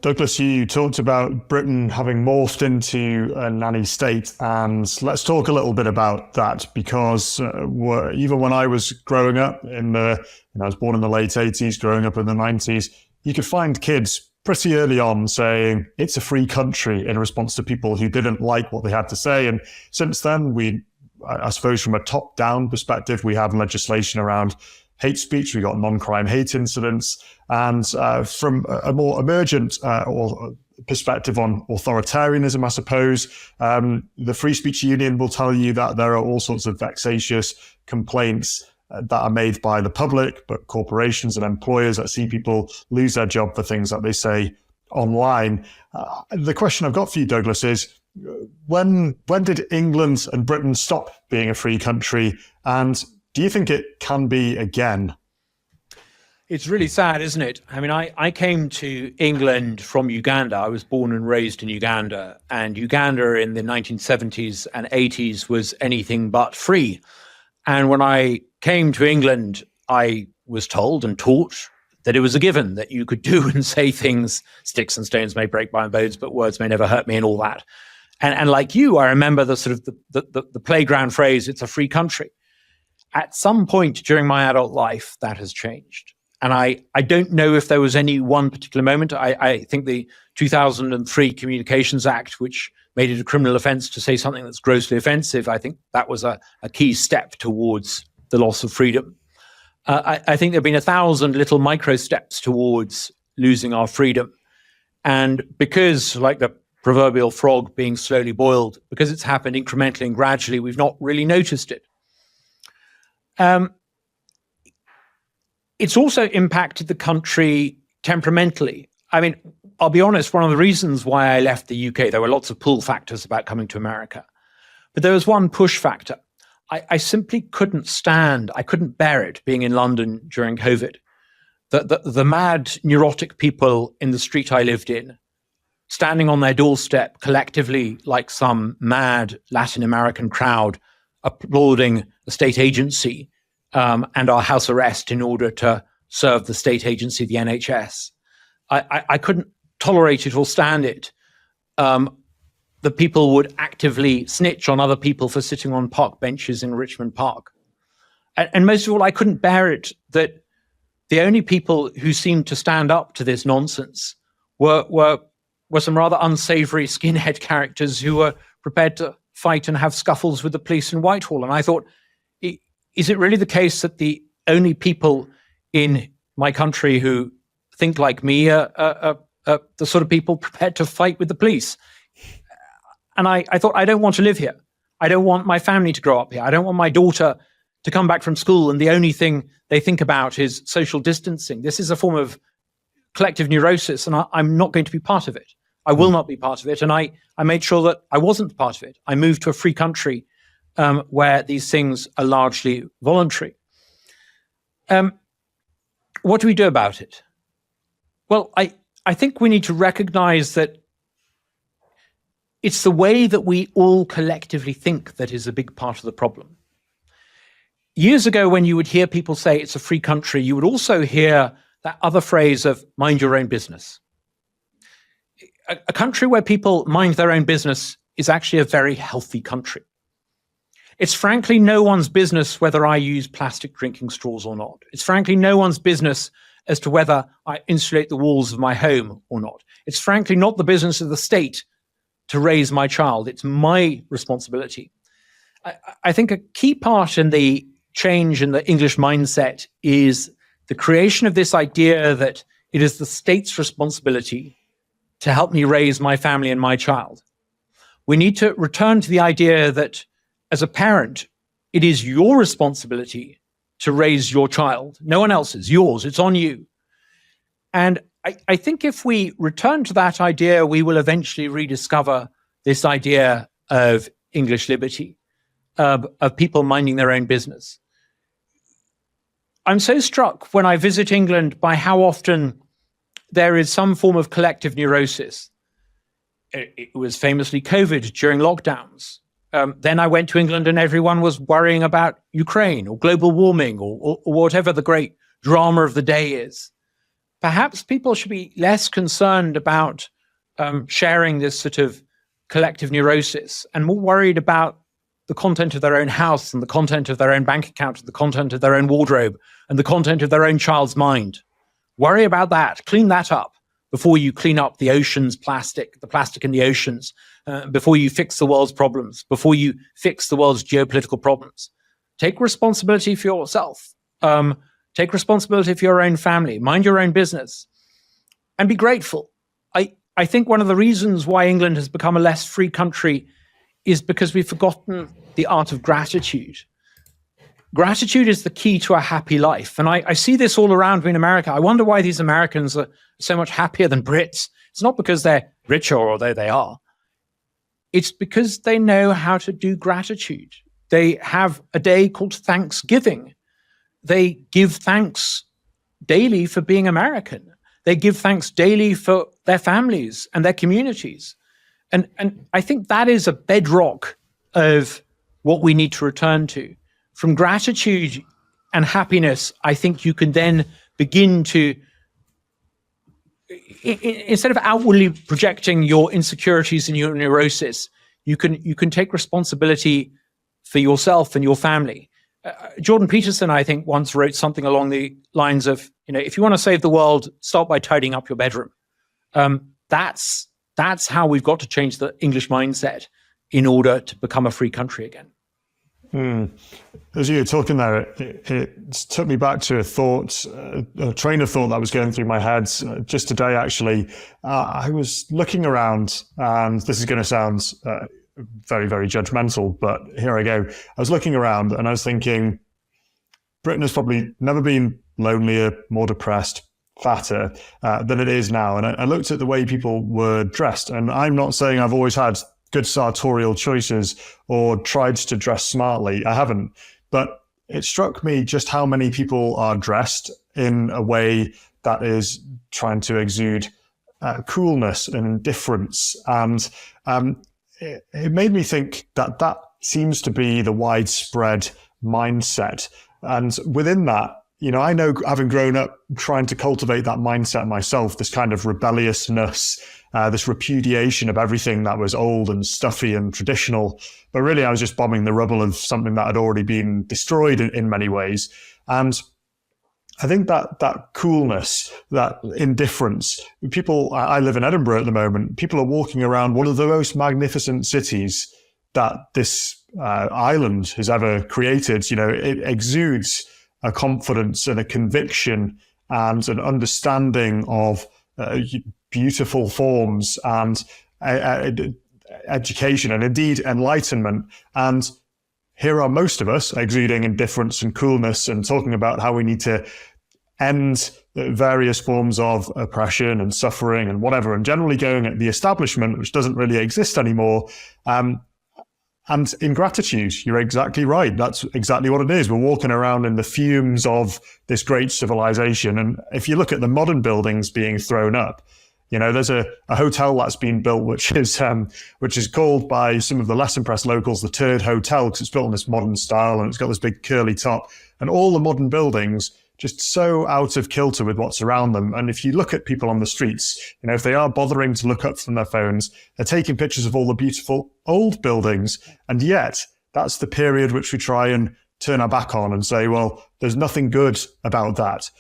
Douglas, you talked about Britain having morphed into a nanny state, and let's talk a little bit about that because even when I was growing up I was born in the late 80s, growing up in the 90s, you could find kids pretty early on saying it's a free country in response to people who didn't like what they had to say. And since then, I suppose from a top-down perspective, we have legislation around hate speech. We got non-crime hate incidents, and from a more emergent or perspective on authoritarianism, I suppose, the Free Speech Union will tell you that there are all sorts of vexatious complaints that are made by the public, but corporations and employers that see people lose their job for things that they say online. The question I've got for you, Douglas, is when did England and Britain stop being a free country, and do you think it can be again? It's really sad, isn't it? I mean, I came to England from Uganda. I was born and raised in Uganda, and Uganda in the 1970s and 80s was anything but free. And when I came to England, I was told and taught that it was a given that you could do and say things, sticks and stones may break my bones, but words may never hurt me, and all that. And like you, I remember the sort of the playground phrase, it's a free country. At some point during my adult life, that has changed. And I don't know if there was any one particular moment. I think the 2003 Communications Act, which made it a criminal offense to say something that's grossly offensive, I think that was a key step towards the loss of freedom. I think there have been 1,000 little micro steps towards losing our freedom. And because, like the proverbial frog being slowly boiled, because it's happened incrementally and gradually, we've not really noticed it. It's also impacted the country temperamentally. I mean, I'll be honest, one of the reasons why I left the UK, there were lots of pull factors about coming to America, but there was one push factor. I simply couldn't I couldn't bear it being in London during COVID. The mad, neurotic people in the street I lived in, standing on their doorstep collectively like some mad Latin American crowd, applauding the state agency and our house arrest in order to serve the state agency, the NHS. I couldn't tolerate it or stand it. The people would actively snitch on other people for sitting on park benches in Richmond Park. And most of all, I couldn't bear it that the only people who seemed to stand up to this nonsense were some rather unsavory skinhead characters who were prepared to fight and have scuffles with the police in Whitehall. And I thought, is it really the case that the only people in my country who think like me are the sort of people prepared to fight with the police? And I thought, I don't want to live here. I don't want my family to grow up here. I don't want my daughter to come back from school and the only thing they think about is social distancing. This is a form of collective neurosis, and I'm not going to be part of it. I will not be part of it. And I made sure that I wasn't part of it. I moved to a free country where these things are largely voluntary. What do we do about it? Well, I think we need to recognize that it's the way that we all collectively think that is a big part of the problem. Years ago, when you would hear people say it's a free country, you would also hear that other phrase of mind your own business. A country where people mind their own business is actually a very healthy country. It's frankly no one's business whether I use plastic drinking straws or not. It's frankly no one's business as to whether I insulate the walls of my home or not. It's frankly not the business of the state to raise my child. It's my responsibility. I think a key part in the change in the English mindset is the creation of this idea that it is the state's responsibility to help me raise my family and my child. We need to return to the idea that as a parent, it is your responsibility to raise your child. No one else's, yours, it's on you. And I think if we return to that idea, we will eventually rediscover this idea of English liberty, of people minding their own business. I'm so struck when I visit England by how often there is some form of collective neurosis. It was famously COVID during lockdowns. Then I went to England and everyone was worrying about Ukraine or global warming or whatever the great drama of the day is. perhaps people should be less concerned about sharing this sort of collective neurosis and more worried about the content of their own house and the content of their own bank account and the content of their own wardrobe and the content of their own child's mind. Worry about that. Clean that up before you clean up the ocean's plastic, the plastic in the oceans, before you fix the world's problems, before you fix the world's geopolitical problems. Take responsibility for yourself. Take responsibility for your own family. Mind your own business. And be grateful. I think one of the reasons why England has become a less free country is because we've forgotten the art of gratitude. Gratitude is the key to a happy life. And I see this all around me in America. I wonder why these Americans are so much happier than Brits. It's not because they're richer, although they are. It's because they know how to do gratitude. They have a day called Thanksgiving. They give thanks daily for being American. They give thanks daily for their families and their communities. And I think that is a bedrock of what we need to return to. From gratitude and happiness, I think you can then begin to, instead of outwardly projecting your insecurities and your neurosis, you can take responsibility for yourself and your family. Jordan Peterson, I think, once wrote something along the lines of, if you want to save the world, start by tidying up your bedroom. That's how we've got to change the English mindset in order to become a free country again. As you were talking there, it took me back to a train of thought that was going through my head just today, actually. I was looking around, and this is going to sound very, very judgmental, but here I go. I was looking around and I was thinking, Britain has probably never been lonelier, more depressed, fatter than it is now. And I looked at the way people were dressed, and I'm not saying I've always had good sartorial choices or tried to dress smartly. I haven't. But it struck me just how many people are dressed in a way that is trying to exude coolness and indifference. And it made me think that seems to be the widespread mindset. And within that, I know, having grown up trying to cultivate that mindset myself, this kind of rebelliousness, this repudiation of everything that was old and stuffy and traditional. But really, I was just bombing the rubble of something that had already been destroyed in many ways. And I think that coolness, that indifference, I live in Edinburgh at the moment, people are walking around one of the most magnificent cities that this island has ever created. It exudes a confidence and a conviction and an understanding of beautiful forms and education and indeed enlightenment. And here are most of us exuding indifference and coolness and talking about how we need to end various forms of oppression and suffering and whatever, and generally going at the establishment, which doesn't really exist anymore. And ingratitude, you're exactly right. That's exactly what it is. We're walking around in the fumes of this great civilization. And if you look at the modern buildings being thrown up, there's a hotel that's been built, which is called by some of the less impressed locals the Turd Hotel, because it's built in this modern style and it's got this big curly top. And all the modern buildings just so out of kilter with what's around them. And if you look at people on the streets, if they are bothering to look up from their phones, they're taking pictures of all the beautiful old buildings. And yet that's the period which we try and turn our back on and say, well, there's nothing good about that.